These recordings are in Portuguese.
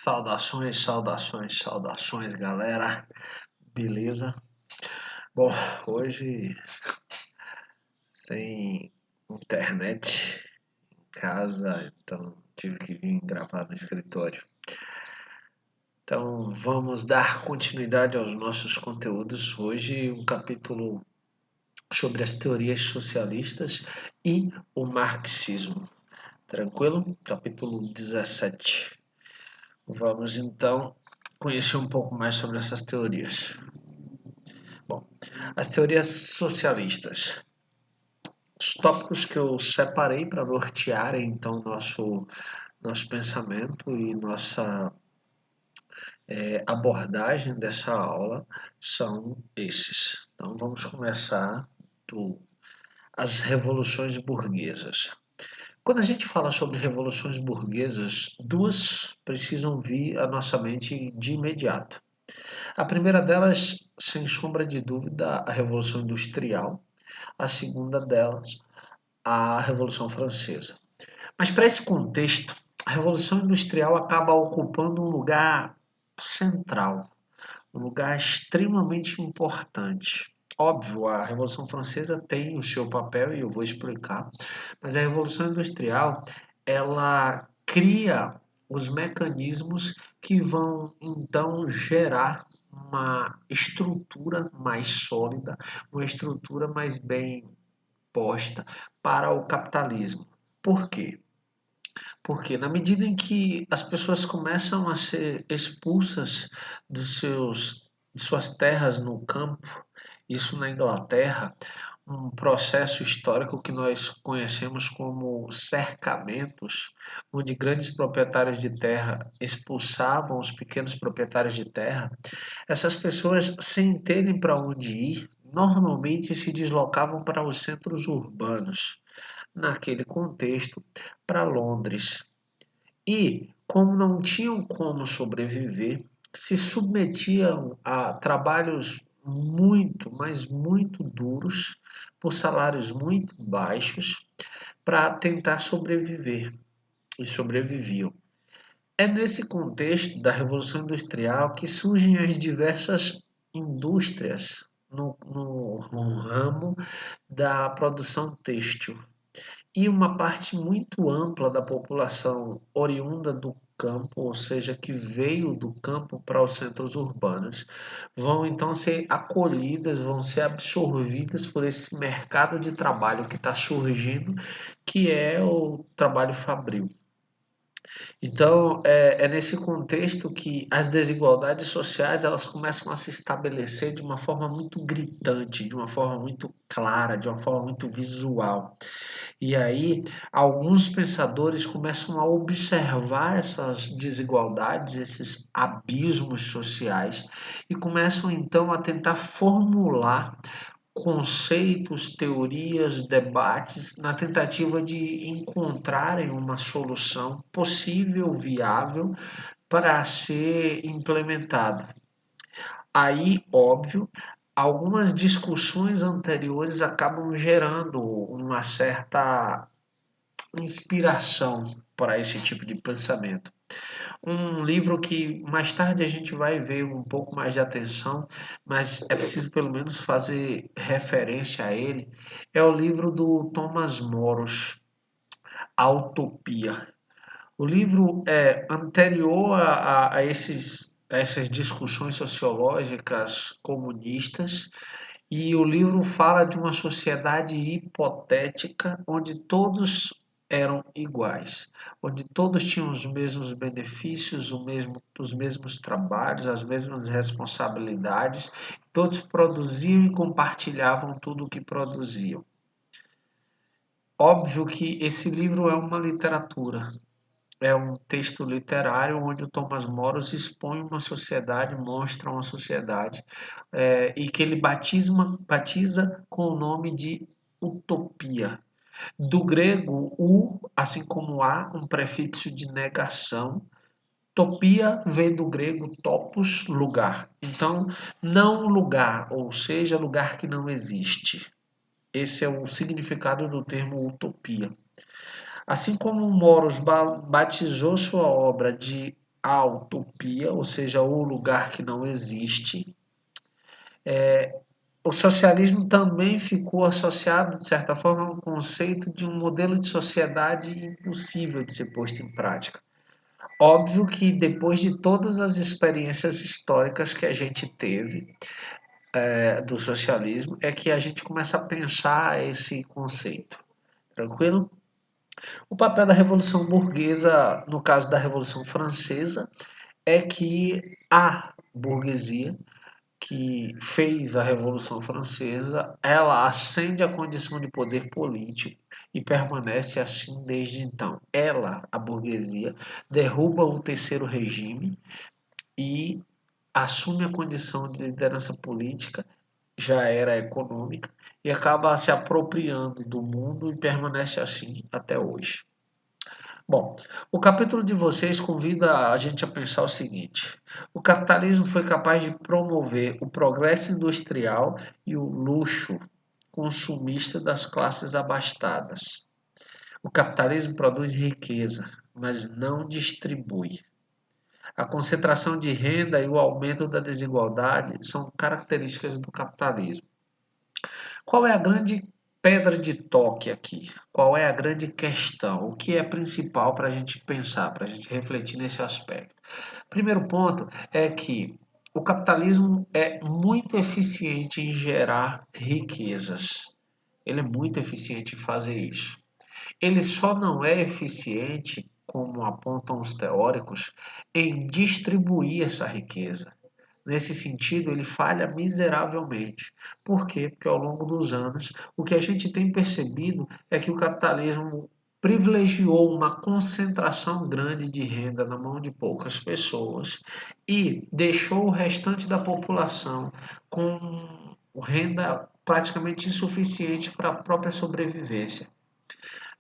Saudações, saudações, saudações, galera. Beleza? Bom, hoje sem internet em casa, então tive que vir gravar no escritório. Então vamos dar continuidade aos nossos conteúdos. Hoje um capítulo sobre as teorias socialistas e o marxismo. Tranquilo? Capítulo 17. Vamos então conhecer um pouco mais sobre essas teorias. Bom, as teorias socialistas. Os tópicos que eu separei para nortearem então nosso pensamento e nossa abordagem dessa aula são esses. Então vamos começar as revoluções burguesas. Quando a gente fala sobre revoluções burguesas, duas precisam vir à nossa mente de imediato. A primeira delas, sem sombra de dúvida, a Revolução Industrial. A segunda delas, a Revolução Francesa. Mas para esse contexto, a Revolução Industrial acaba ocupando um lugar central, um lugar extremamente importante. Óbvio, a Revolução Francesa tem o seu papel e eu vou explicar, mas a Revolução Industrial, ela cria os mecanismos que vão então gerar uma estrutura mais sólida, uma estrutura mais bem posta para o capitalismo. Por quê? Porque na medida em que as pessoas começam a ser expulsas de suas terras no campo, isso na Inglaterra, um processo histórico que nós conhecemos como cercamentos, onde grandes proprietários de terra expulsavam os pequenos proprietários de terra, essas pessoas, sem terem para onde ir, normalmente se deslocavam para os centros urbanos, naquele contexto, para Londres. E, como não tinham como sobreviver, se submetiam a trabalhos muito, mas muito duros, por salários muito baixos, para tentar sobreviver. E sobreviviam. É nesse contexto da Revolução Industrial que surgem as diversas indústrias no ramo da produção têxtil. E uma parte muito ampla da população oriunda do campo, ou seja, que veio do campo para os centros urbanos, vão então ser acolhidas, vão ser absorvidas por esse mercado de trabalho que está surgindo, que é o trabalho fabril. Então, é nesse contexto que as desigualdades sociais elas começam a se estabelecer de uma forma muito gritante, de uma forma muito clara, de uma forma muito visual. E aí, alguns pensadores começam a observar essas desigualdades, esses abismos sociais, e começam então a tentar formular conceitos, teorias, debates, na tentativa de encontrarem uma solução possível, viável, para ser implementada. Aí, óbvio, algumas discussões anteriores acabam gerando uma certa inspiração para esse tipo de pensamento. Um livro que mais tarde a gente vai ver um pouco mais de atenção, mas é preciso pelo menos fazer referência a ele, é o livro do Thomas Moros, A Utopia. O livro é anterior a essas discussões sociológicas comunistas e o livro fala de uma sociedade hipotética onde todos eram iguais, onde todos tinham os mesmos benefícios, os mesmos trabalhos, as mesmas responsabilidades, todos produziam e compartilhavam tudo o que produziam. Óbvio que esse livro é uma literatura, é um texto literário onde o Thomas Moros expõe uma sociedade, mostra uma sociedade, e que ele batiza com o nome de utopia. Do grego, assim como há um prefixo de negação, topia vem do grego topos, lugar. Então, não lugar, ou seja, lugar que não existe. Esse é o significado do termo utopia. Assim como Moros batizou sua obra de a utopia, ou seja, o lugar que não existe. O socialismo também ficou associado, de certa forma, ao conceito de um modelo de sociedade impossível de ser posto em prática. Óbvio que depois de todas as experiências históricas que a gente teve do socialismo, é que a gente começa a pensar esse conceito. Tranquilo? O papel da Revolução Burguesa, no caso da Revolução Francesa, é que a burguesia que fez a Revolução Francesa, ela ascende à condição de poder político e permanece assim desde então. Ela, a burguesia, derruba o terceiro regime e assume a condição de liderança política, já era econômica, e acaba se apropriando do mundo e permanece assim até hoje. Bom, o capítulo de vocês convida a gente a pensar o seguinte: o capitalismo foi capaz de promover o progresso industrial e o luxo consumista das classes abastadas. O capitalismo produz riqueza, mas não distribui. A concentração de renda e o aumento da desigualdade são características do capitalismo. Qual é a grande pedra de toque aqui? Qual é a grande questão? O que é principal para a gente pensar, para a gente refletir nesse aspecto? Primeiro ponto é que o capitalismo é muito eficiente em gerar riquezas. Ele é muito eficiente em fazer isso. Ele só não é eficiente, como apontam os teóricos, em distribuir essa riqueza. Nesse sentido, ele falha miseravelmente. Por quê? Porque ao longo dos anos, o que a gente tem percebido é que o capitalismo privilegiou uma concentração grande de renda na mão de poucas pessoas e deixou o restante da população com renda praticamente insuficiente para a própria sobrevivência.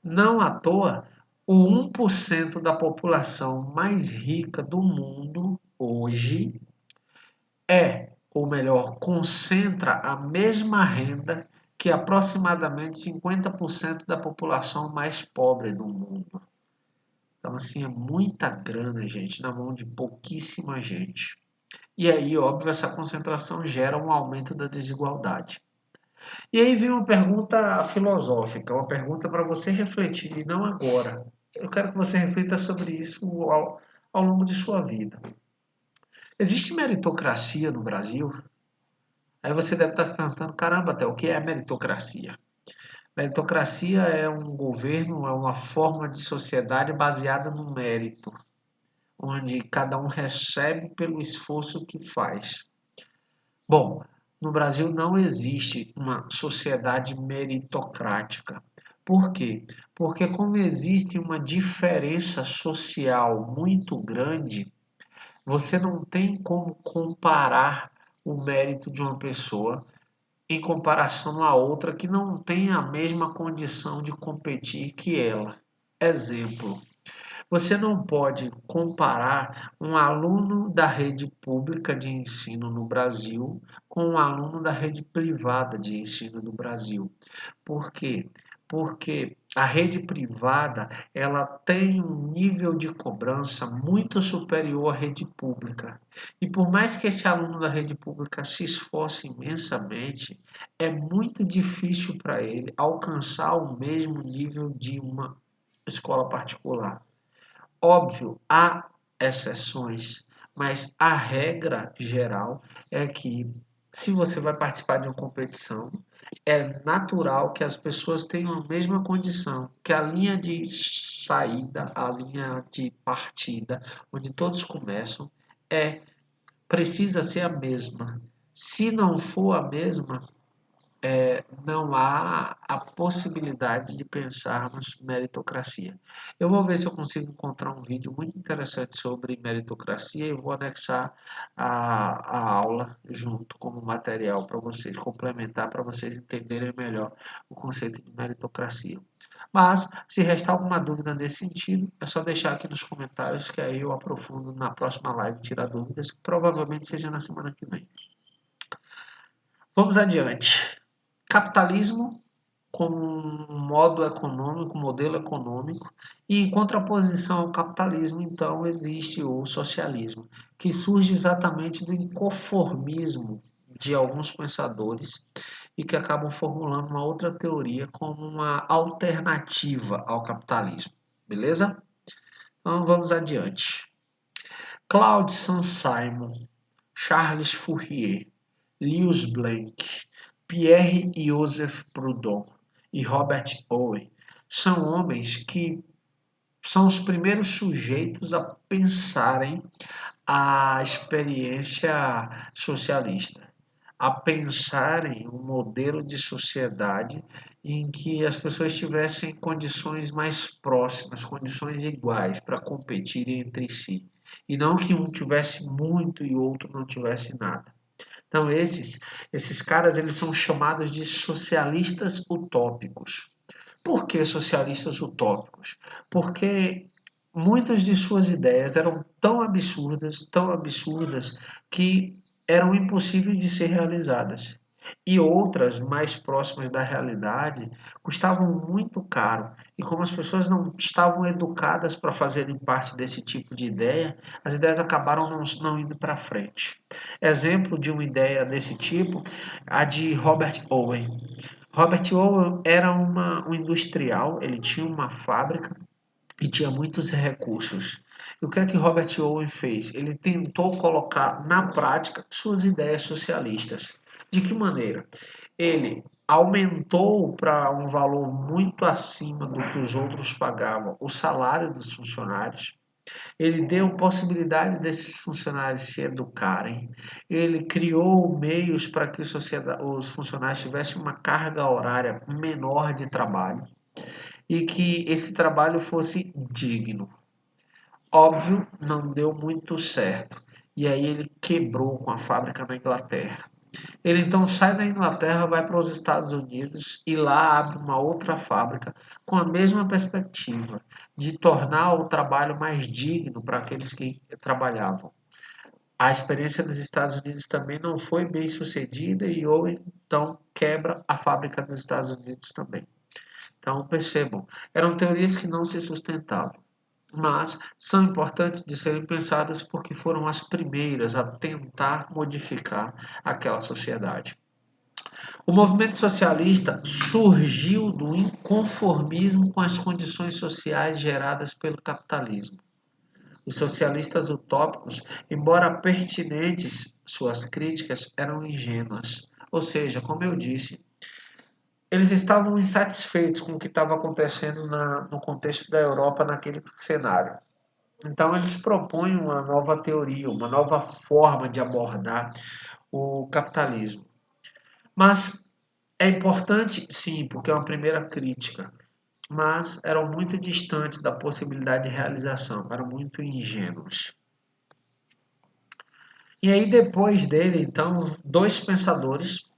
Não à toa, o 1% da população mais rica do mundo hoje ou melhor, concentra a mesma renda que aproximadamente 50% da população mais pobre do mundo. Então, assim, é muita grana, gente, na mão de pouquíssima gente. E aí, óbvio, essa concentração gera um aumento da desigualdade. E aí vem uma pergunta filosófica, uma pergunta para você refletir, e não agora. Eu quero que você reflita sobre isso ao longo de sua vida. Existe meritocracia no Brasil? Aí você deve estar se perguntando, caramba, até o que é meritocracia? Meritocracia é um governo, é uma forma de sociedade baseada no mérito, onde cada um recebe pelo esforço que faz. Bom, no Brasil não existe uma sociedade meritocrática. Por quê? Porque como existe uma diferença social muito grande, você não tem como comparar o mérito de uma pessoa em comparação a outra que não tem a mesma condição de competir que ela. Exemplo, você não pode comparar um aluno da rede pública de ensino no Brasil com um aluno da rede privada de ensino no Brasil. Por quê? Porque a rede privada, ela tem um nível de cobrança muito superior à rede pública. E por mais que esse aluno da rede pública se esforce imensamente, é muito difícil para ele alcançar o mesmo nível de uma escola particular. Óbvio, há exceções, mas a regra geral é que se você vai participar de uma competição, é natural que as pessoas tenham a mesma condição, que a linha de saída, a linha de partida, onde todos começam, precisa ser a mesma. Se não for a mesma, não há a possibilidade de pensarmos meritocracia. Eu vou ver se eu consigo encontrar um vídeo muito interessante sobre meritocracia e vou anexar a aula junto como material para vocês, complementar para vocês entenderem melhor o conceito de meritocracia. Mas, se restar alguma dúvida nesse sentido, é só deixar aqui nos comentários que aí eu aprofundo na próxima live, tirar dúvidas, que provavelmente seja na semana que vem. Vamos adiante. Capitalismo como um modo econômico, modelo econômico, e em contraposição ao capitalismo, então, existe o socialismo, que surge exatamente do inconformismo de alguns pensadores e que acabam formulando uma outra teoria como uma alternativa ao capitalismo. Beleza? Então vamos adiante. Claude Saint-Simon, Charles Fourier, Lewis Blanc, Pierre-Joseph Proudhon e Robert Owen são homens que são os primeiros sujeitos a pensarem a experiência socialista, a pensarem um modelo de sociedade em que as pessoas tivessem condições mais próximas, condições iguais para competirem entre si, e não que um tivesse muito e outro não tivesse nada. Então esses caras eles são chamados de socialistas utópicos. Por que socialistas utópicos? Porque muitas de suas ideias eram tão absurdas, que eram impossíveis de ser realizadas. E outras, mais próximas da realidade, custavam muito caro. E como as pessoas não estavam educadas para fazerem parte desse tipo de ideia, as ideias acabaram não indo para frente. Exemplo de uma ideia desse tipo, a de Robert Owen. Robert Owen era um industrial, ele tinha uma fábrica e tinha muitos recursos. E o que é que Robert Owen fez? Ele tentou colocar na prática suas ideias socialistas. De que maneira? Ele aumentou para um valor muito acima do que os outros pagavam o salário dos funcionários. Ele deu possibilidade desses funcionários se educarem. Ele criou meios para que os funcionários tivessem uma carga horária menor de trabalho e que esse trabalho fosse digno. Óbvio, não deu muito certo. E aí ele quebrou com a fábrica na Inglaterra. Ele então sai da Inglaterra, vai para os Estados Unidos e lá abre uma outra fábrica com a mesma perspectiva de tornar o trabalho mais digno para aqueles que trabalhavam. A experiência dos Estados Unidos também não foi bem sucedida e Owen então quebra a fábrica dos Estados Unidos também. Então percebam, eram teorias que não se sustentavam, mas são importantes de serem pensadas porque foram as primeiras a tentar modificar aquela sociedade. O movimento socialista surgiu do inconformismo com as condições sociais geradas pelo capitalismo. Os socialistas utópicos, embora pertinentes, suas críticas eram ingênuas. Ou seja, como eu disse, eles estavam insatisfeitos com o que estava acontecendo no contexto da Europa naquele cenário. Então, eles propõem uma nova teoria, uma nova forma de abordar o capitalismo. Mas é importante, sim, porque é uma primeira crítica, mas eram muito distantes da possibilidade de realização, eram muito ingênuos. E aí, depois dele, então, dois pensadores,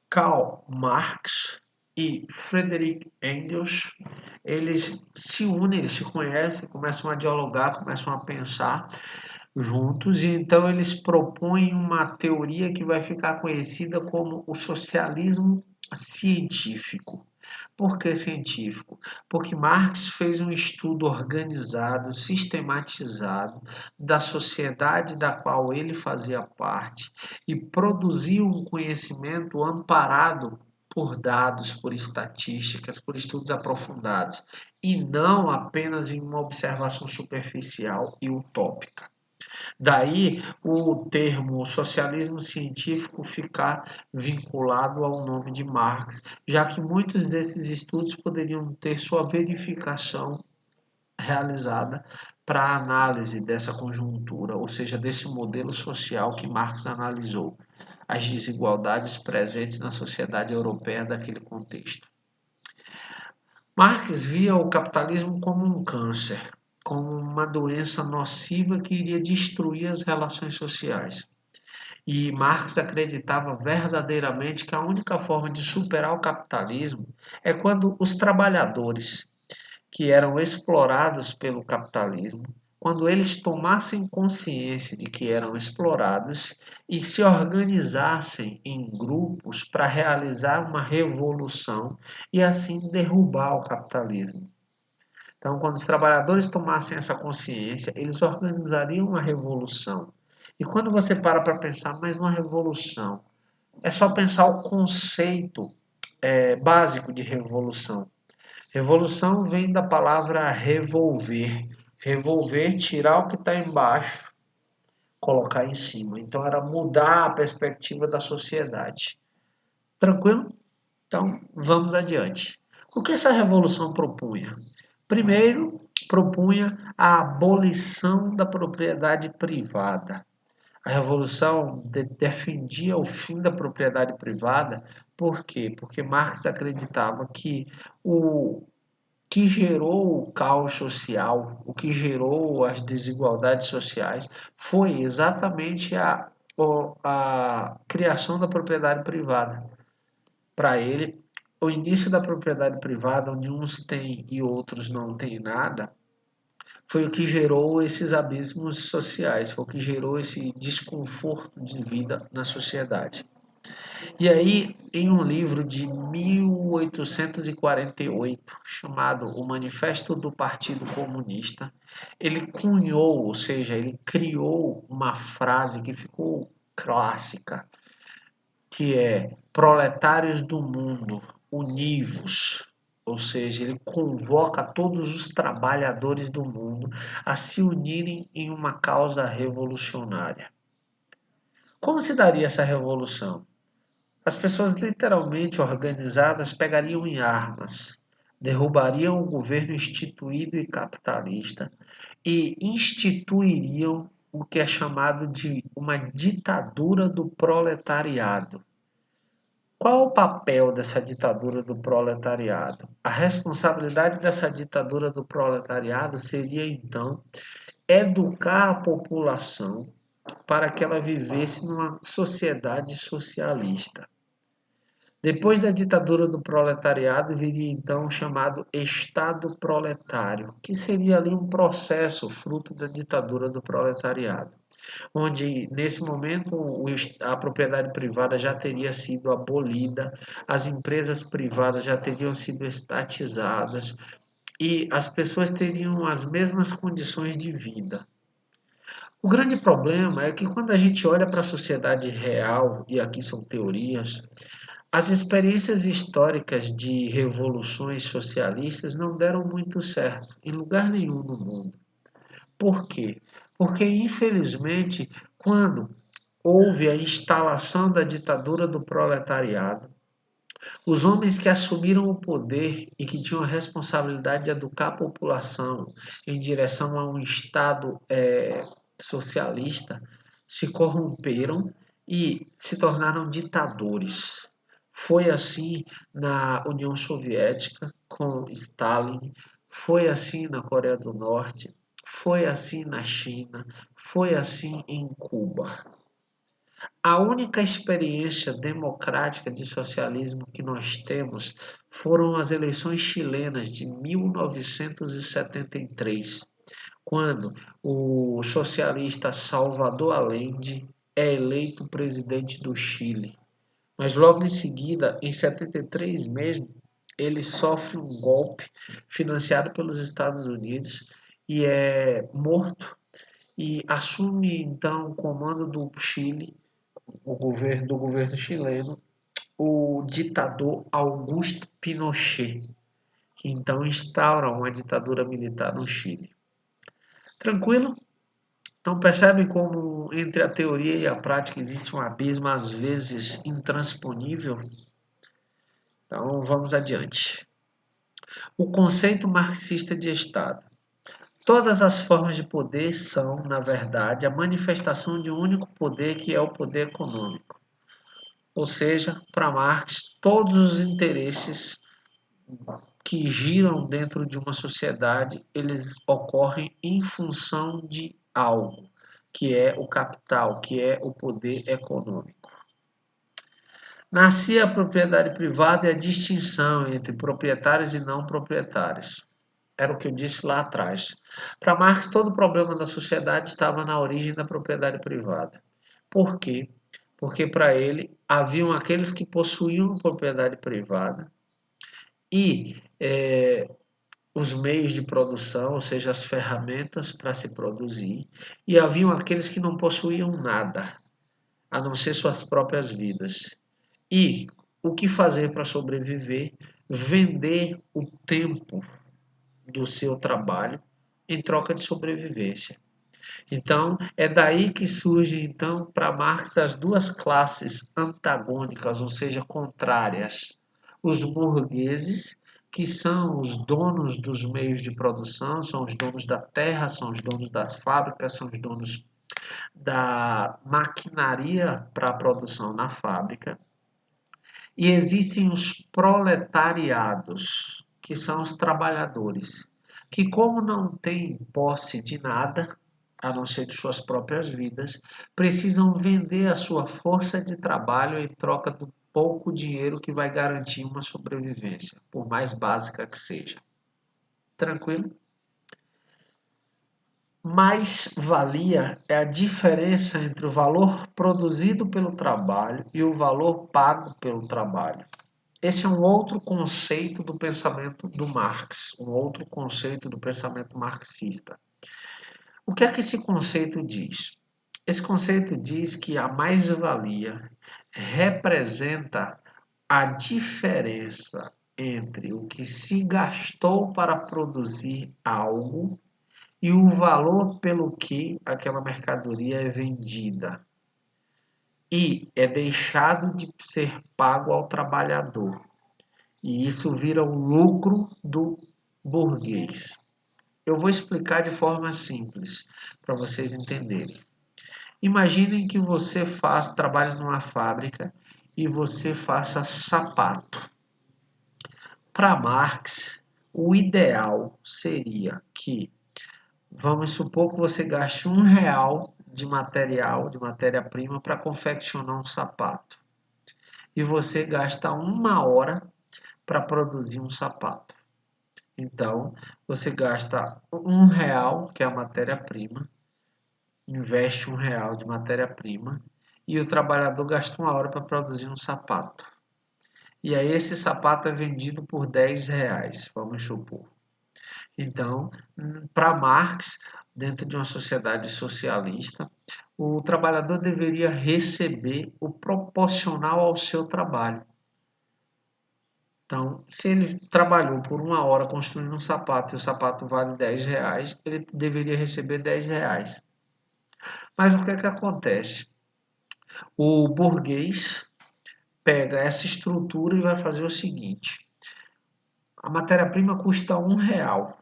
Karl Marx e Friedrich Engels, eles se unem, eles se conhecem, começam a dialogar, começam a pensar juntos, e então eles propõem uma teoria que vai ficar conhecida como o socialismo científico. Por que científico? Porque Marx fez um estudo organizado, sistematizado da sociedade da qual ele fazia parte e produziu um conhecimento amparado por dados, por estatísticas, por estudos aprofundados, e não apenas em uma observação superficial e utópica. Daí o termo socialismo científico ficar vinculado ao nome de Marx, já que muitos desses estudos poderiam ter sua verificação realizada para a análise dessa conjuntura, ou seja, desse modelo social que Marx analisou, as desigualdades presentes na sociedade europeia daquele contexto. Marx via o capitalismo como um câncer, como uma doença nociva que iria destruir as relações sociais. E Marx acreditava verdadeiramente que a única forma de superar o capitalismo é quando os trabalhadores que eram explorados pelo capitalismo, quando eles tomassem consciência de que eram explorados e se organizassem em grupos para realizar uma revolução e assim derrubar o capitalismo. Então, quando os trabalhadores tomassem essa consciência, eles organizariam uma revolução. E quando você para pensar, mas uma revolução, é só pensar o conceito básico de revolução. Revolução vem da palavra revolver. Revolver, tirar o que está embaixo, colocar em cima. Então era mudar a perspectiva da sociedade. Tranquilo? Então vamos adiante. O que essa revolução propunha? Primeiro, propunha a abolição da propriedade privada. A revolução defendia o fim da propriedade privada. Por quê? Porque Marx acreditava que o que gerou o caos social, o que gerou as desigualdades sociais, foi exatamente a criação da propriedade privada. Para ele, o início da propriedade privada, onde uns têm e outros não têm nada, foi o que gerou esses abismos sociais, foi o que gerou esse desconforto de vida na sociedade. E aí, em um livro de 1848, chamado O Manifesto do Partido Comunista, ele cunhou, ou seja, ele criou uma frase que ficou clássica, que é: proletários do mundo, univos. Ou seja, ele convoca todos os trabalhadores do mundo a se unirem em uma causa revolucionária. Como se daria essa revolução? As pessoas literalmente organizadas pegariam em armas, derrubariam o governo instituído e capitalista e instituiriam o que é chamado de uma ditadura do proletariado. Qual o papel dessa ditadura do proletariado? A responsabilidade dessa ditadura do proletariado seria, então, educar a população para que ela vivesse numa sociedade socialista. Depois da ditadura do proletariado, viria então o chamado Estado proletário, que seria ali um processo fruto da ditadura do proletariado, onde nesse momento a propriedade privada já teria sido abolida, as empresas privadas já teriam sido estatizadas e as pessoas teriam as mesmas condições de vida. O grande problema é que quando a gente olha para a sociedade real, e aqui são teorias, as experiências históricas de revoluções socialistas não deram muito certo em lugar nenhum no mundo. Por quê? Porque, infelizmente, quando houve a instalação da ditadura do proletariado, os homens que assumiram o poder e que tinham a responsabilidade de educar a população em direção a um Estado socialista se corromperam e se tornaram ditadores. Foi assim na União Soviética com Stalin, foi assim na Coreia do Norte, foi assim na China, foi assim em Cuba. A única experiência democrática de socialismo que nós temos foram as eleições chilenas de 1973, quando o socialista Salvador Allende é eleito presidente do Chile. Mas logo em seguida, em 73 mesmo, ele sofre um golpe financiado pelos Estados Unidos e é morto e assume então o comando do Chile, do governo chileno, o ditador Augusto Pinochet, que então instaura uma ditadura militar no Chile. Tranquilo? Então percebem como entre a teoria e a prática existe um abismo às vezes intransponível? Então vamos adiante. O conceito marxista de Estado. Todas as formas de poder são, na verdade, a manifestação de um único poder que é o poder econômico. Ou seja, para Marx, todos os interesses que giram dentro de uma sociedade, eles ocorrem em função de algo, que é o capital, que é o poder econômico. Nascia a propriedade privada e a distinção entre proprietários e não proprietários. Era o que eu disse lá atrás. Para Marx, todo problema da sociedade estava na origem da propriedade privada. Por quê? Porque para ele haviam aqueles que possuíam propriedade privada e os meios de produção, ou seja, as ferramentas para se produzir, e haviam aqueles que não possuíam nada, a não ser suas próprias vidas. E o que fazer para sobreviver? Vender o tempo do seu trabalho em troca de sobrevivência. Então, é daí que surgem, então, para Marx as duas classes antagônicas, ou seja, contrárias. Os burgueses, que são os donos dos meios de produção, são os donos da terra, são os donos das fábricas, são os donos da maquinaria para a produção na fábrica. E existem os proletariados, que são os trabalhadores, que como não têm posse de nada, a não ser de suas próprias vidas, precisam vender a sua força de trabalho em troca do pouco dinheiro que vai garantir uma sobrevivência, por mais básica que seja. Tranquilo? Mais-valia é a diferença entre o valor produzido pelo trabalho e o valor pago pelo trabalho. Esse é um outro conceito do pensamento do Marx, um outro conceito do pensamento marxista. O que é que esse conceito diz? Esse conceito diz que a mais-valia representa a diferença entre o que se gastou para produzir algo e o valor pelo que aquela mercadoria é vendida. E é deixado de ser pago ao trabalhador. E isso vira o lucro do burguês. Eu vou explicar de forma simples para vocês entenderem. Imaginem que você trabalha numa fábrica e você faça sapato. Para Marx, o ideal seria que, vamos supor que você gaste R$ 1 de material, de matéria-prima, para confeccionar um sapato. E você gasta 1 hora para produzir um sapato. Então, você gasta R$ 1, que é a matéria-prima, investe R$ 1 de matéria-prima, e o trabalhador gasta 1 hora para produzir um sapato. E aí esse sapato é vendido por R$ 10, vamos supor. Então, para Marx, dentro de uma sociedade socialista, o trabalhador deveria receber o proporcional ao seu trabalho. Então, se ele trabalhou por 1 hora construindo um sapato e o sapato vale R$ 10, ele deveria receber R$ 10. Mas o que é que acontece? O burguês pega essa estrutura e vai fazer o seguinte: a matéria-prima custa R$ 1.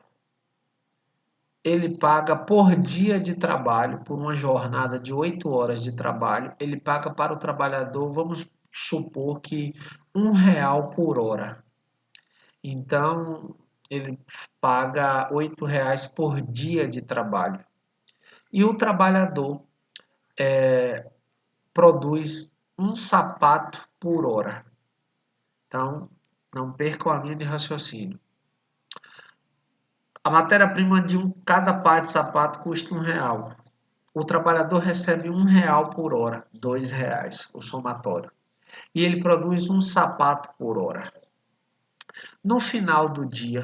Ele paga por dia de trabalho, por uma jornada de 8 horas de trabalho, ele paga para o trabalhador, vamos supor que R$ 1 por hora. Então, ele paga R$ 8 por dia de trabalho. E o trabalhador produz um sapato por hora. Então, não percam a linha de raciocínio. A matéria-prima de cada par de sapato custa R$ 1. O trabalhador recebe R$ 1 por hora, R$ 2, o somatório. E ele produz um sapato por hora. No final do dia,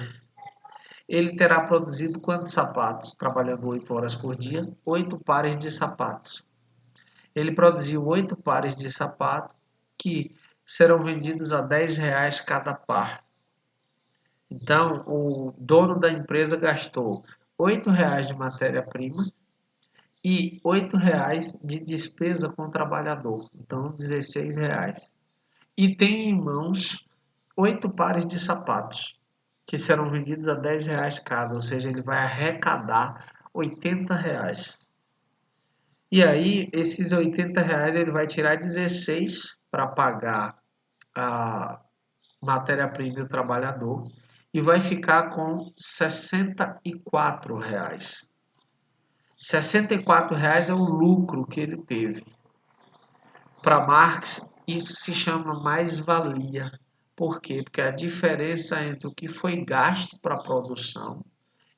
ele terá produzido quantos sapatos? Trabalhando 8 horas por dia, 8 pares de sapatos. Ele produziu 8 pares de sapato que serão vendidos a R$ 10 cada par. Então, o dono da empresa gastou R$ 8 de matéria-prima e R$ 8 de despesa com o trabalhador. Então, R$ 16. E tem em mãos 8 pares de sapatos, que serão vendidos a R$ 10 cada, ou seja, ele vai arrecadar R$ 80. E aí, esses R$ 80 ele vai tirar 16 para pagar a matéria-prima e o trabalhador e vai ficar com R$ 64. R$ 64 é o lucro que ele teve. Para Marx, isso se chama mais-valia. Por quê? Porque a diferença entre o que foi gasto para a produção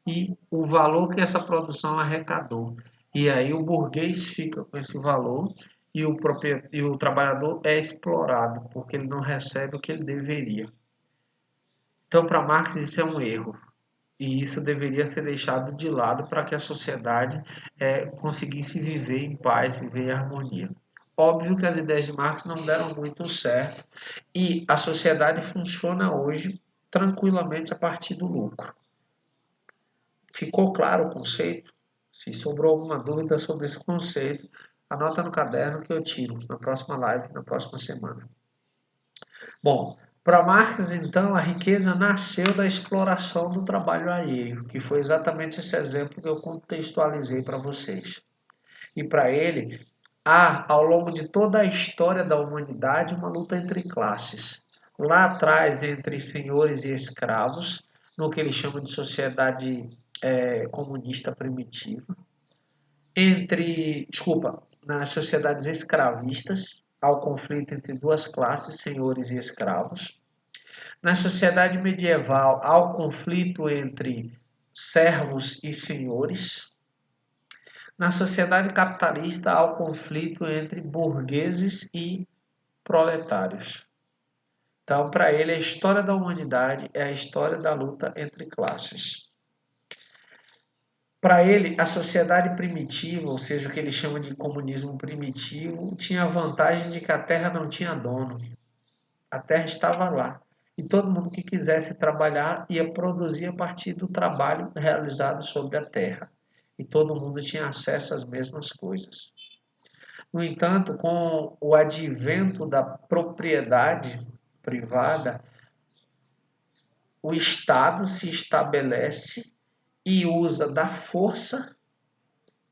e o valor que essa produção arrecadou. E aí o burguês fica com esse valor e o trabalhador é explorado, porque ele não recebe o que ele deveria. Então, para Marx, isso é um erro. E isso deveria ser deixado de lado para que a sociedade conseguisse viver em paz, viver em harmonia. Óbvio que as ideias de Marx não deram muito certo e a sociedade funciona hoje tranquilamente a partir do lucro. Ficou claro o conceito? Se sobrou alguma dúvida sobre esse conceito, anota no caderno que eu tiro na próxima live, na próxima semana. Bom, para Marx, então, a riqueza nasceu da exploração do trabalho alheio, que foi exatamente esse exemplo que eu contextualizei para vocês. E para ele, há, ao longo de toda a história da humanidade, uma luta entre classes. Lá atrás, entre senhores e escravos, no que ele chama de sociedade comunista primitiva. Nas sociedades escravistas, ao conflito entre duas classes, senhores e escravos. Na sociedade medieval, há o conflito entre servos e senhores. Na sociedade capitalista, há o conflito entre burgueses e proletários. Então, para ele, a história da humanidade é a história da luta entre classes. Para ele, a sociedade primitiva, ou seja, o que ele chama de comunismo primitivo, tinha a vantagem de que a terra não tinha dono. A terra estava lá. E todo mundo que quisesse trabalhar ia produzir a partir do trabalho realizado sobre a terra. E todo mundo tinha acesso às mesmas coisas. No entanto, com o advento da propriedade privada, o Estado se estabelece e usa da força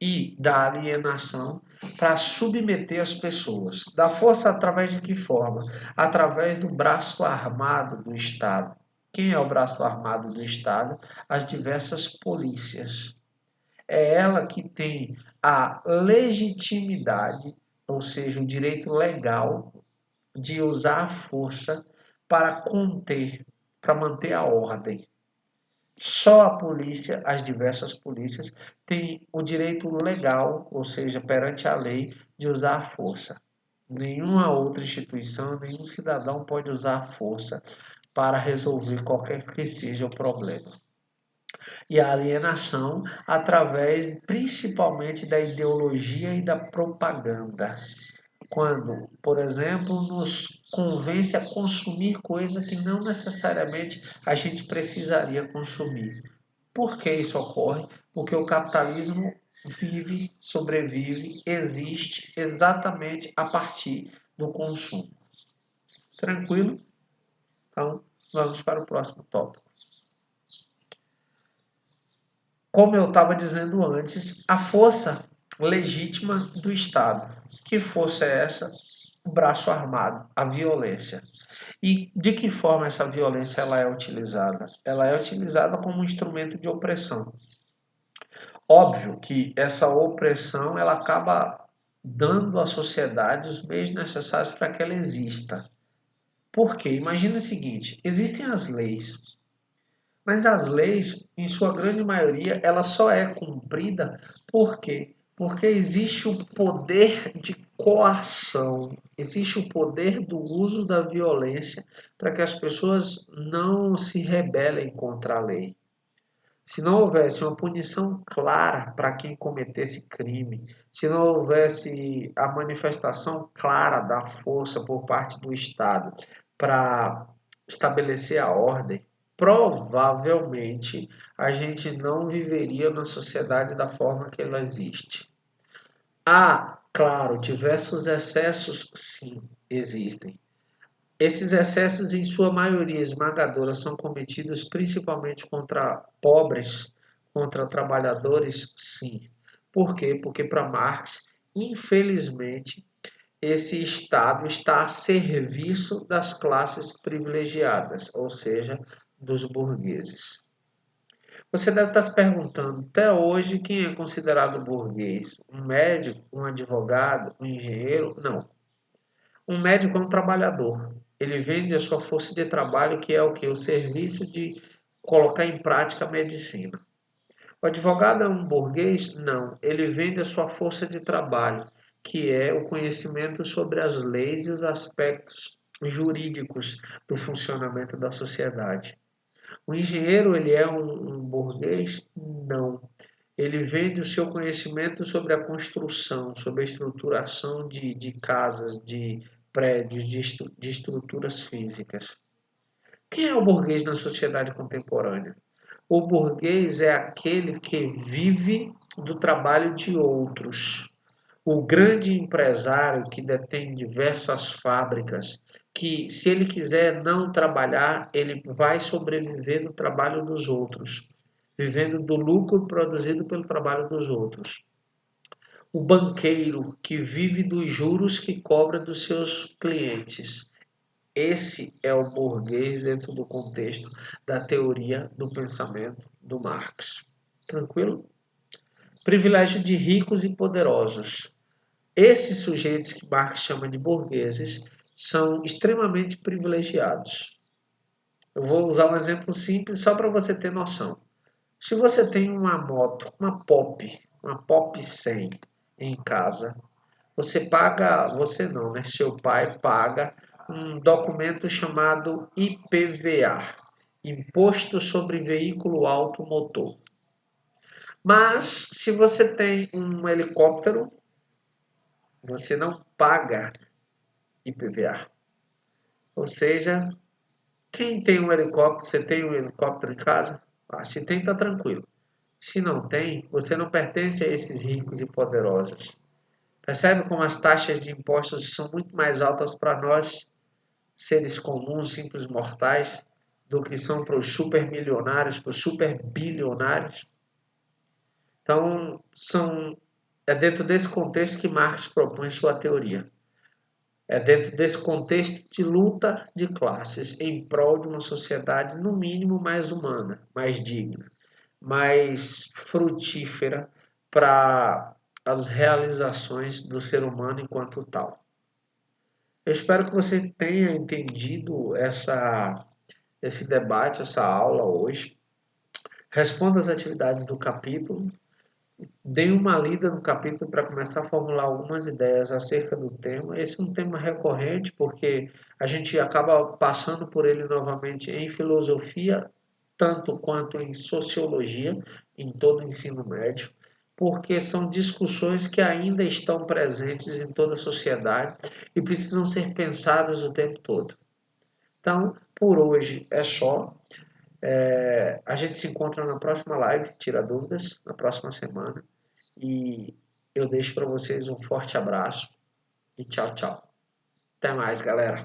e da alienação para submeter as pessoas. Da força através de que forma? Através do braço armado do Estado. Quem é o braço armado do Estado? As diversas polícias. É ela que tem a legitimidade, ou seja, o direito legal de usar a força para conter, para manter a ordem. Só a polícia, as diversas polícias, têm o direito legal, ou seja, perante a lei, de usar a força. Nenhuma outra instituição, nenhum cidadão pode usar a força para resolver qualquer que seja o problema. E a alienação através principalmente da ideologia e da propaganda. Quando, por exemplo, nos convence a consumir coisa que não necessariamente a gente precisaria consumir. Por que isso ocorre? Porque o capitalismo vive, sobrevive, existe exatamente a partir do consumo. Tranquilo? Então, vamos para o próximo tópico. Como eu estava dizendo antes, a força legítima do Estado. Que força é essa? O braço armado, a violência. E de que forma essa violência ela é utilizada? Ela é utilizada como um instrumento de opressão. Óbvio que essa opressão ela acaba dando à sociedade os meios necessários para que ela exista. Por quê? Imagina o seguinte, existem as leis, mas as leis, em sua grande maioria, ela só é cumprida por quê? Porque existe o poder de coação, existe o poder do uso da violência para que as pessoas não se rebelem contra a lei. Se não houvesse uma punição clara para quem cometesse crime, se não houvesse a manifestação clara da força por parte do Estado para estabelecer a ordem, provavelmente a gente não viveria na sociedade da forma que ela existe. Há, claro, diversos excessos, sim, existem. Esses excessos, em sua maioria esmagadora, são cometidos principalmente contra pobres, contra trabalhadores, sim. Por quê? Porque para Marx, infelizmente, esse Estado está a serviço das classes privilegiadas, ou seja, dos burgueses. Você deve estar se perguntando, até hoje, quem é considerado burguês? Um médico, um advogado, um engenheiro? Não. Um médico é um trabalhador. Ele vende a sua força de trabalho, que é o que? O serviço de colocar em prática a medicina. O advogado é um burguês? Não. Ele vende a sua força de trabalho, que é o conhecimento sobre as leis e os aspectos jurídicos do funcionamento da sociedade. O engenheiro, ele é um burguês? Não. Ele vende o seu conhecimento sobre a construção, sobre a estruturação de casas, de prédios, de estruturas físicas. Quem é o burguês na sociedade contemporânea? O burguês é aquele que vive do trabalho de outros. O grande empresário que detém diversas fábricas, que se ele quiser não trabalhar, ele vai sobreviver do trabalho dos outros, vivendo do lucro produzido pelo trabalho dos outros. O banqueiro que vive dos juros que cobra dos seus clientes. Esse é o burguês dentro do contexto da teoria do pensamento do Marx. Tranquilo? Privilégio de ricos e poderosos. Esses sujeitos que Marx chama de burgueses são extremamente privilegiados. Eu vou usar um exemplo simples só para você ter noção. Se você tem uma moto, uma Pop 100 em casa, você paga, você não, né? Seu pai paga um documento chamado IPVA, Imposto sobre Veículo Automotor. Mas se você tem um helicóptero, você não paga IPVA. Ou seja, quem tem um helicóptero, você tem um helicóptero em casa? Ah, se tem, tá tranquilo. Se não tem, você não pertence a esses ricos e poderosos. Percebe como as taxas de impostos são muito mais altas para nós, seres comuns, simples mortais, do que são para os supermilionários, para os superbilionários? Então, é dentro desse contexto que Marx propõe sua teoria. É dentro desse contexto de luta de classes em prol de uma sociedade, no mínimo, mais humana, mais digna, mais frutífera para as realizações do ser humano enquanto tal. Eu espero que você tenha entendido esse debate, essa aula hoje. Responda as atividades do capítulo. Dê uma lida no capítulo para começar a formular algumas ideias acerca do tema. Esse é um tema recorrente porque a gente acaba passando por ele novamente em filosofia, tanto quanto em sociologia, em todo o ensino médio, porque são discussões que ainda estão presentes em toda a sociedade e precisam ser pensadas o tempo todo. Então, por hoje é só. A gente se encontra na próxima live, tira dúvidas, na próxima semana. E eu deixo para vocês um forte abraço e tchau, tchau. Até mais, galera.